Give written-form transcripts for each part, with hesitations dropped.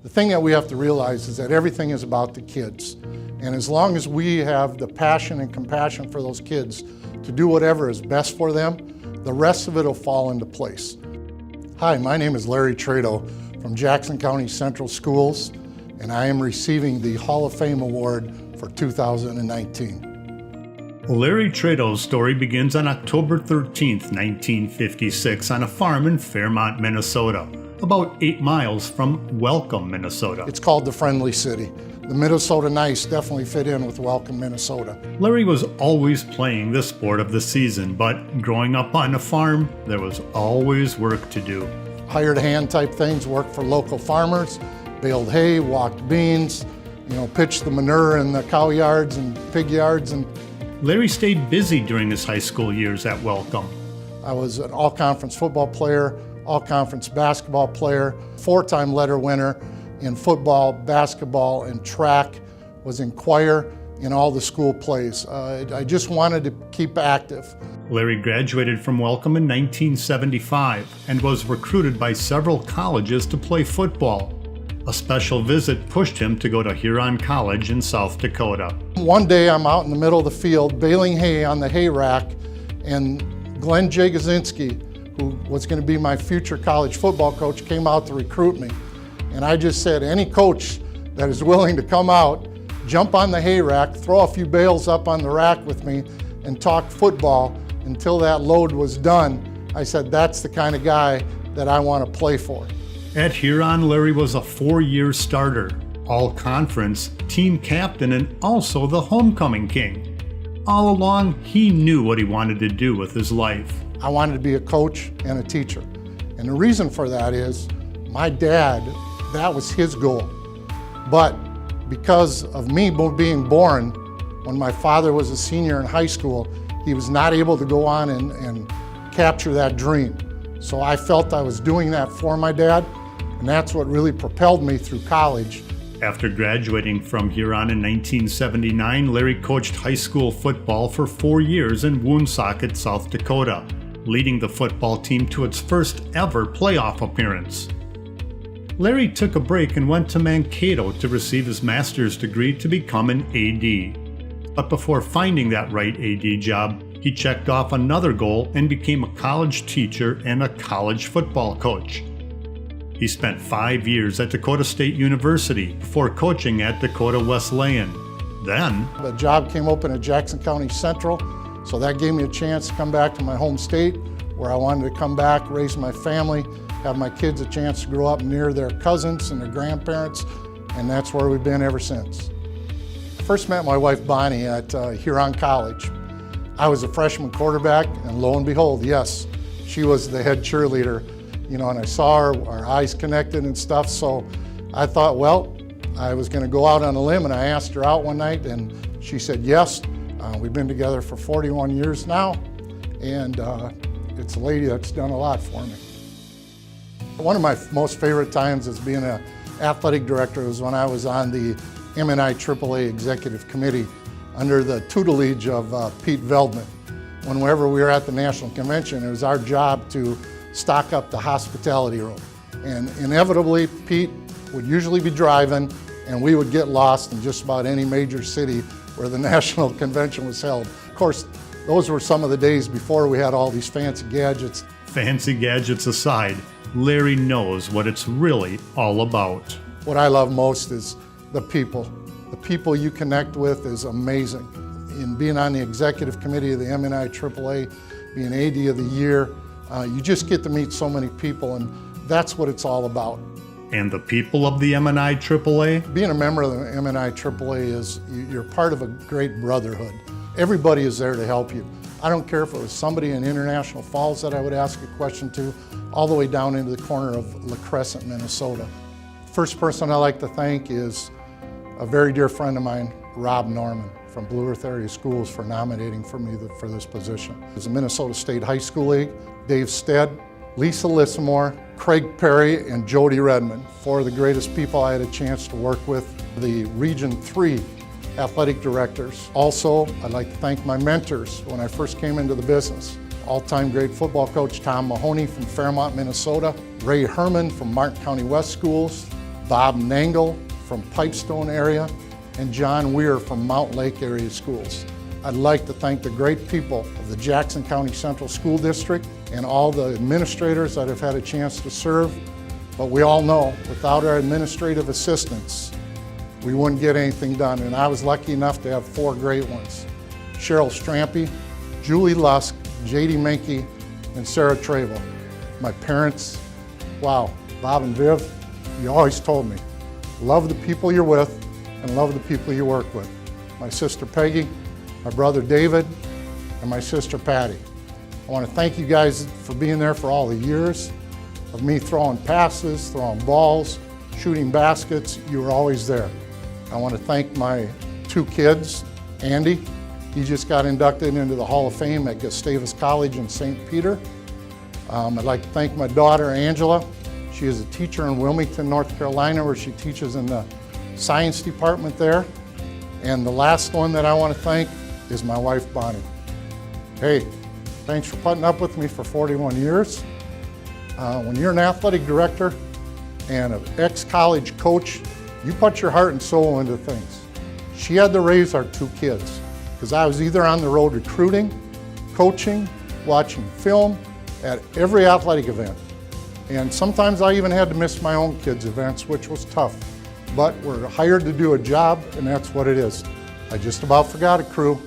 The thing that we have to realize is that everything is about the kids. And as long as we have the passion and compassion for those kids to do whatever is best for them, the rest of it will fall into place. Hi, my name is Larry Traetow from Jackson County Central Schools, and I am receiving the Hall of Fame Award for 2019. Larry Traetow's story begins on October 13, 1956, on a farm in Fairmont, Minnesota, about 8 miles from Welcome, Minnesota. It's called the Friendly City. The Minnesota Nice definitely fit in with Welcome, Minnesota. Larry was always playing the sport of the season, but growing up on a farm, there was always work to do. Hired hand type things, worked for local farmers, baled hay, walked beans, pitched the manure in the cow yards and pig yards. And Larry stayed busy during his high school years at Welcome. I was an all-conference football player, all-conference basketball player, 4-time letter winner in football, basketball, and track, was in choir in all the school plays. I just wanted to keep active. Larry graduated from Welcome in 1975 and was recruited by several colleges to play football. A special visit pushed him to go to Huron College in South Dakota. One day I'm out in the middle of the field baling hay on the hay rack, and Glenn Jagosinski, who was going to be my future college football coach, came out to recruit me. And I just said, any coach that is willing to come out, jump on the hay rack, throw a few bales up on the rack with me, and talk football until that load was done, I said, that's the kind of guy that I want to play for. At Huron, Larry was a 4-year starter, all-conference, team captain, and also the homecoming king. All along, he knew what he wanted to do with his life. I wanted to be a coach and a teacher. And the reason for that is my dad, that was his goal. But because of me being born, when my father was a senior in high school, he was not able to go on and capture that dream. So I felt I was doing that for my dad, and that's what really propelled me through college. After graduating from Huron in 1979, Larry coached high school football for 4 years in Woonsocket, South Dakota, leading the football team to its first ever playoff appearance. Larry took a break and went to Mankato to receive his master's degree to become an AD. But before finding that right AD job, he checked off another goal and became a college teacher and a college football coach. He spent 5 years at Dakota State University before coaching at Dakota Wesleyan. Then, the job came open at Jackson County Central, so that gave me a chance to come back to my home state, where I wanted to come back, raise my family, have my kids a chance to grow up near their cousins and their grandparents, and that's where we've been ever since. I first met my wife Bonnie at Huron College. I was a freshman quarterback, and lo and behold, yes, she was the head cheerleader. And I saw her, our eyes connected and stuff, so I thought, well, I was going to go out on a limb, and I asked her out one night, and she said yes. We've been together for 41 years now, and it's a lady that's done a lot for me. One of my most favorite times as being an athletic director was when I was on the MnIAAA Executive Committee under the tutelage of Pete Veldman. Whenever we were at the National Convention, it was our job to stock up the hospitality room. And inevitably, Pete would usually be driving, and we would get lost in just about any major city where the National Convention was held. Of course, those were some of the days before we had all these fancy gadgets. Fancy gadgets aside, Larry knows what it's really all about. What I love most is the people. The people you connect with is amazing. In being on the executive committee of the MnIAAA, being AD of the year, you just get to meet so many people, and that's what it's all about. And the people of the MnIAAA? Being a member of the MnIAAA is you're part of a great brotherhood. Everybody is there to help you. I don't care if it was somebody in International Falls that I would ask a question to, all the way down into the corner of La Crescent, Minnesota. First person I like to thank is a very dear friend of mine, Rob Norman from Blue Earth Area Schools, for nominating for me for this position. There's the Minnesota State High School League, Dave Stead, Lisa Lissamore, Craig Perry, and Jody Redmond, 4 of the greatest people I had a chance to work with. The Region 3 athletic directors. Also, I'd like to thank my mentors when I first came into the business. All-time great football coach Tom Mahoney from Fairmont, Minnesota, Ray Herman from Martin County West Schools, Bob Nangle from Pipestone area, and John Weir from Mountain Lake area schools. I'd like to thank the great people of the Jackson County Central School District and all the administrators that have had a chance to serve. But we all know, without our administrative assistance, we wouldn't get anything done. And I was lucky enough to have 4 great ones. Cheryl Strampy, Julie Lusk, JD Menke, and Sarah Traetow. My parents, wow, Bob and Viv, you always told me, love the people you're with and love the people you work with. My sister Peggy, my brother David, and my sister Patty. I want to thank you guys for being there for all the years of me throwing passes, throwing balls, shooting baskets. You were always there. I want to thank my 2 kids, Andy. He just got inducted into the Hall of Fame at Gustavus College in St. Peter. I'd like to thank my daughter, Angela. She is a teacher in Wilmington, North Carolina, where she teaches in the science department there. And the last one that I want to thank is my wife, Bonnie. Hey, thanks for putting up with me for 41 years. When you're an athletic director and an ex-college coach, you put your heart and soul into things. She had to raise our 2 kids because I was either on the road recruiting, coaching, watching film at every athletic event. And sometimes I even had to miss my own kids' events, which was tough. But we're hired to do a job, and that's what it is. I just about forgot a crew.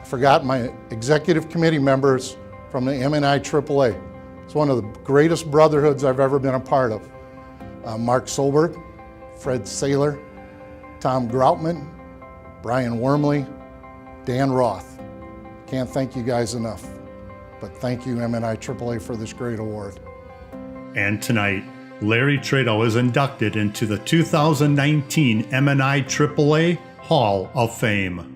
I forgot my executive committee members from the MnIAAA. It's one of the greatest brotherhoods I've ever been a part of. Mark Solberg, Fred Saylor, Tom Groutman, Brian Wormley, Dan Roth. Can't thank you guys enough, but thank you MnIAAA for this great award. And tonight, Larry Traetow is inducted into the 2019 MnIAAA Hall of Fame.